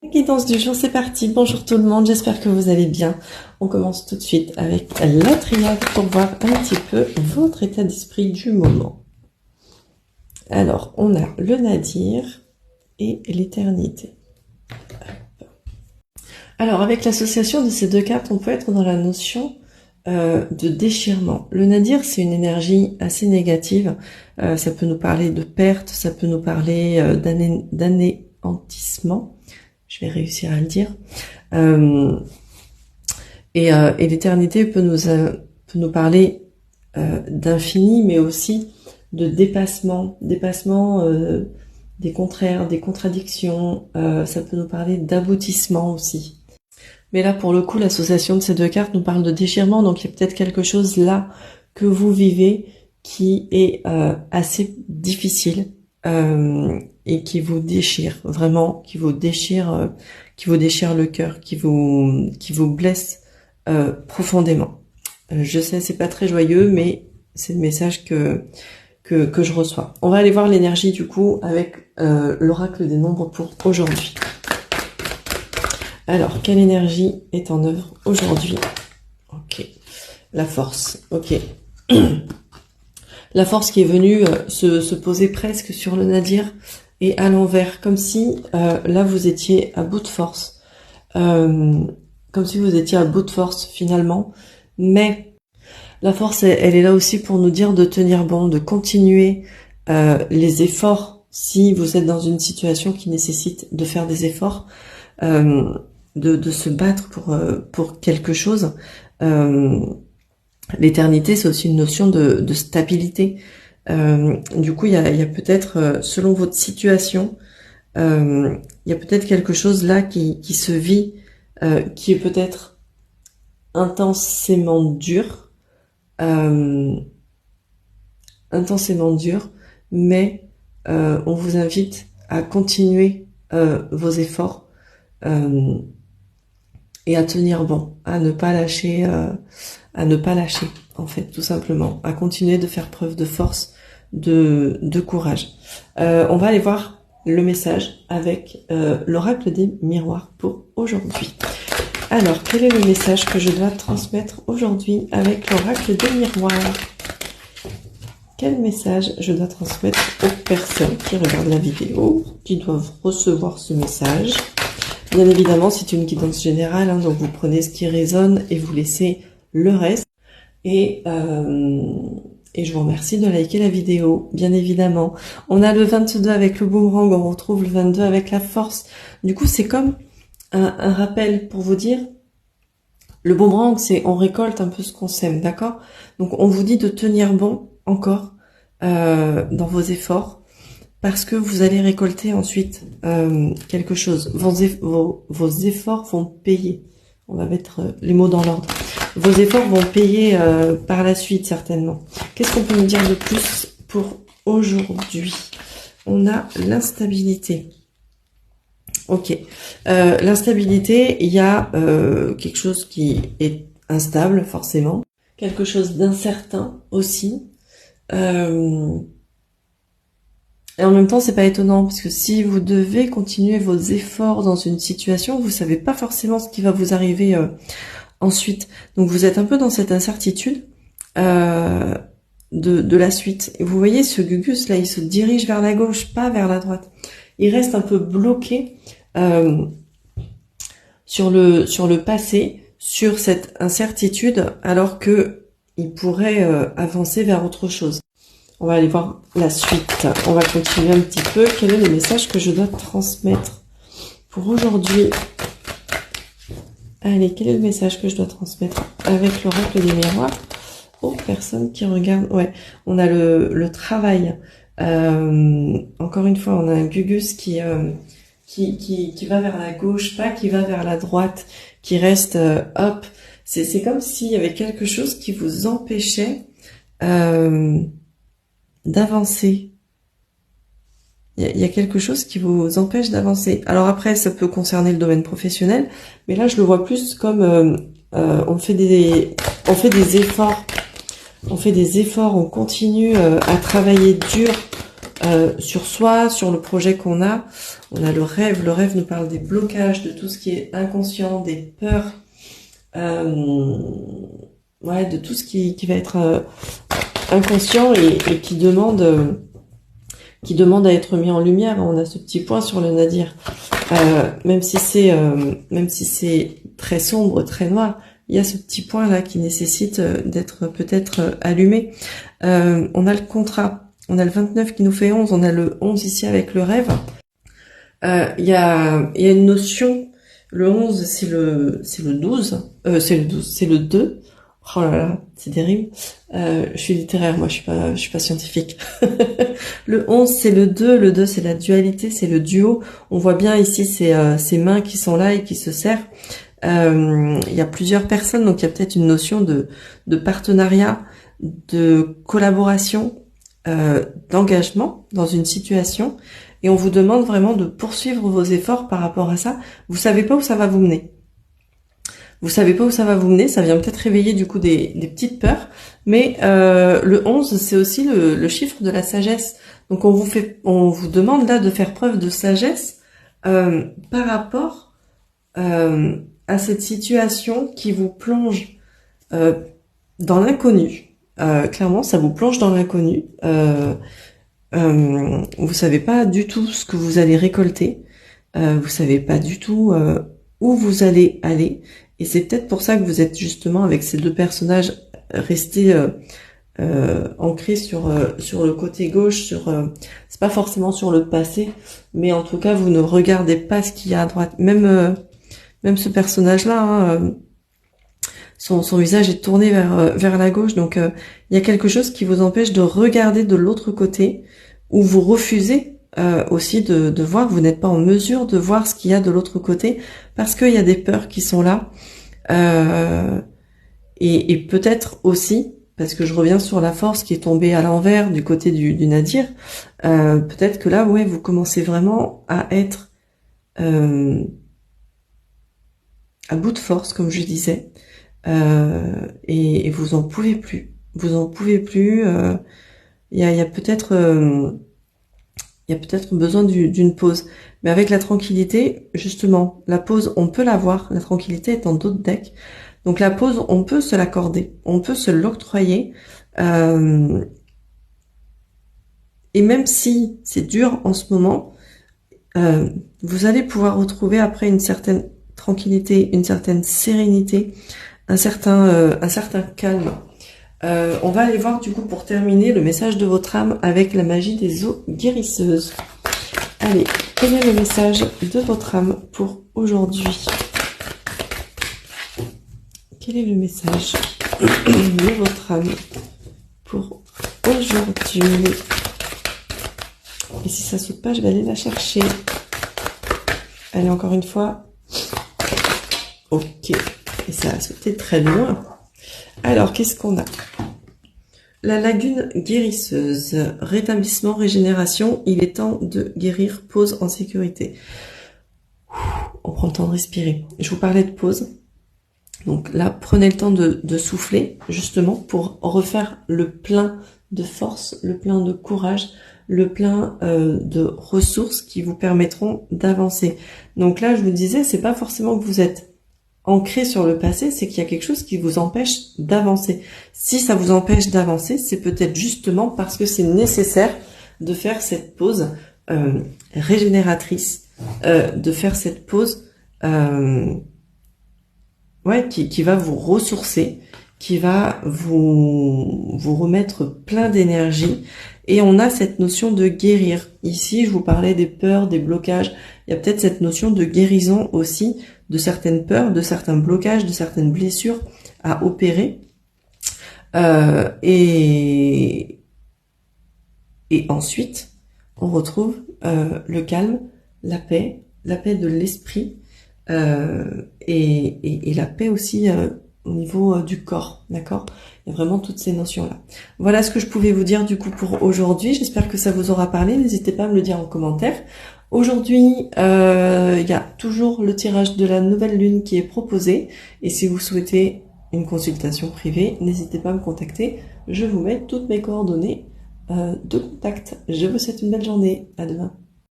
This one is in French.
Guidance du jour, c'est parti. Bonjour tout le monde, j'espère que vous allez bien. On commence tout de suite avec la triade pour voir un petit peu votre état d'esprit du moment. Alors, on a le nadir et l'éternité. Alors, avec l'association de ces deux cartes, on peut être dans la notion de déchirement. Le nadir, c'est une énergie assez négative. Ça peut nous parler de perte, ça peut nous parler d'anéantissement. Je vais réussir à le dire. Et l'éternité peut nous parler d'infini, mais aussi de dépassement des contraires, des contradictions. Ça peut nous parler d'aboutissement aussi. Mais là, pour le coup, l'association de ces deux cartes nous parle de déchirement, donc il y a peut-être quelque chose là que vous vivez qui est assez difficile. Et qui vous déchire, vraiment, qui vous déchire le cœur, qui vous blesse profondément. Je sais, c'est pas très joyeux, mais c'est le message que je reçois. On va aller voir l'énergie du coup avec l'oracle des nombres pour aujourd'hui. Alors, quelle énergie est en œuvre aujourd'hui? Ok, la force. Ok. La force qui est venue se poser presque sur le nadir et à l'envers, comme si là vous étiez à bout de force, comme si vous étiez à bout de force finalement, mais la force elle est là aussi pour nous dire de tenir bon, de continuer les efforts si vous êtes dans une situation qui nécessite de faire des efforts, de se battre pour quelque chose. L'éternité, c'est aussi une notion de stabilité. Du coup, il y a peut-être, selon votre situation, il y a peut-être quelque chose là qui se vit, qui est peut-être intensément dur, mais on vous invite à continuer vos efforts et à tenir bon, à ne pas lâcher, en fait, tout simplement, à continuer de faire preuve de force, de courage. On va aller voir le message avec l'oracle des miroirs pour aujourd'hui. Alors, quel est le message que je dois transmettre aujourd'hui avec l'oracle des miroirs? Quel message je dois transmettre aux personnes qui regardent la vidéo, qui doivent recevoir ce message? Bien évidemment, c'est une guidance générale, hein, donc vous prenez ce qui résonne et vous laissez le reste. Et je vous remercie de liker la vidéo, bien évidemment. On a le 22 avec le boomerang, on retrouve le 22 avec la force. Du coup, c'est comme un rappel pour vous dire, le boomerang, c'est on récolte un peu ce qu'on sème, d'accord? Donc, on vous dit de tenir bon encore dans vos efforts, parce que vous allez récolter ensuite quelque chose. Vos efforts vont payer. On va mettre les mots dans l'ordre. Vos efforts vont payer par la suite, certainement. Qu'est-ce qu'on peut nous dire de plus pour aujourd'hui? On a l'instabilité. Ok. L'instabilité, il y a quelque chose qui est instable, forcément. Quelque chose d'incertain aussi. Et en même temps, c'est pas étonnant, parce que si vous devez continuer vos efforts dans une situation, vous savez pas forcément ce qui va vous arriver ensuite. Donc vous êtes un peu dans cette incertitude de la suite. Et vous voyez, ce Gugus là, il se dirige vers la gauche, pas vers la droite. Il reste un peu bloqué sur le passé, sur cette incertitude, alors que il pourrait avancer vers autre chose. On va aller voir la suite. On va continuer un petit peu. Quel est le message que je dois transmettre pour aujourd'hui? Allez, quel est le message que je dois transmettre avec l'oracle des miroirs aux personnes qui regardent? Ouais, on a le travail. Encore une fois, on a un Gugus qui va vers la gauche, pas qui va vers la droite, qui reste hop. C'est comme s'il y avait quelque chose qui vous empêchait d'avancer. Il y a quelque chose qui vous empêche d'avancer. Alors après, ça peut concerner le domaine professionnel, mais là, je le vois plus comme on fait des efforts. On fait des efforts, on continue à travailler dur sur soi, sur le projet qu'on a. On a le rêve. Le rêve nous parle des blocages, de tout ce qui est inconscient, des peurs, ouais, de tout ce qui va être inconscient et qui demande à être mis en lumière. On a ce petit point sur le nadir. Même si c'est très sombre, très noir, il y a ce petit point là qui nécessite d'être peut-être allumé. On a le contrat, on a le 29 qui nous fait 11, on a le 11 ici avec le rêve. Il y a une notion, le 11 c'est le 12, c'est le 2. Oh là là, c'est terrible. Je suis littéraire, moi je suis pas scientifique. Le 11 c'est le 2 c'est la dualité, c'est le duo. On voit bien ici ces mains qui sont là et qui se serrent. Il y a plusieurs personnes, donc il y a peut-être une notion de partenariat, de collaboration, d'engagement dans une situation, et on vous demande vraiment de poursuivre vos efforts par rapport à ça. Vous savez pas où ça va vous mener. Vous savez pas où ça va vous mener, ça vient peut-être réveiller du coup des petites peurs, mais le 11 c'est aussi le chiffre de la sagesse. Donc on vous demande là de faire preuve de sagesse par rapport à cette situation qui vous plonge dans l'inconnu. Clairement, ça vous plonge dans l'inconnu. Vous savez pas du tout ce que vous allez récolter. Vous savez pas du tout où vous allez aller. Et c'est peut-être pour ça que vous êtes justement avec ces deux personnages restés ancrés sur le côté gauche, c'est pas forcément sur le passé, mais en tout cas vous ne regardez pas ce qu'il y a à droite. Même ce personnage-là, son visage est tourné vers la gauche, donc il y a quelque chose qui vous empêche de regarder de l'autre côté, ou vous refusez aussi de voir, vous n'êtes pas en mesure de voir ce qu'il y a de l'autre côté, parce qu'il y a des peurs qui sont là, et peut-être aussi, parce que je reviens sur la force qui est tombée à l'envers du côté du nadir, peut-être que là, ouais, vous commencez vraiment à être à bout de force, comme je disais, et vous en pouvez plus. Vous en pouvez plus. Il y a peut-être besoin d'une pause. Mais avec la tranquillité, justement, la pause, on peut l'avoir. La tranquillité est dans d'autres decks. Donc la pause, on peut se l'accorder. On peut se l'octroyer. Et même si c'est dur en ce moment, vous allez pouvoir retrouver après une certaine tranquillité, une certaine sérénité, un certain calme. On va aller voir du coup pour terminer le message de votre âme avec la magie des eaux guérisseuses. Allez, quel est le message de votre âme pour aujourd'hui? Quel est le message de votre âme pour aujourd'hui? Et si ça saute pas, je vais aller la chercher. Allez, encore une fois. Ok. Et ça a sauté très loin. Alors, qu'est-ce qu'on a? La lagune guérisseuse. Rétablissement, régénération. Il est temps de guérir. Pause en sécurité. On prend le temps de respirer. Je vous parlais de pause. Donc là, prenez le temps de souffler, justement, pour refaire le plein de force, le plein de courage, le plein de ressources qui vous permettront d'avancer. Donc là, je vous disais, c'est pas forcément que vous êtes ancré sur le passé, c'est qu'il y a quelque chose qui vous empêche d'avancer. Si ça vous empêche d'avancer, c'est peut-être justement parce que c'est nécessaire de faire cette pause régénératrice, de faire cette pause qui va vous ressourcer, qui va vous remettre plein d'énergie. Et on a cette notion de guérir. Ici, je vous parlais des peurs, des blocages. Il y a peut-être cette notion de guérison aussi, de certaines peurs, de certains blocages, de certaines blessures à opérer. Et ensuite, on retrouve le calme, la paix de l'esprit, et la paix aussi au niveau du corps, d'accord? Il y a vraiment toutes ces notions-là. Voilà ce que je pouvais vous dire du coup pour aujourd'hui. J'espère que ça vous aura parlé. N'hésitez pas à me le dire en commentaire. Aujourd'hui, il y a toujours le tirage de la nouvelle lune qui est proposé. Et si vous souhaitez une consultation privée, n'hésitez pas à me contacter. Je vous mets toutes mes coordonnées de contact. Je vous souhaite une belle journée. À demain.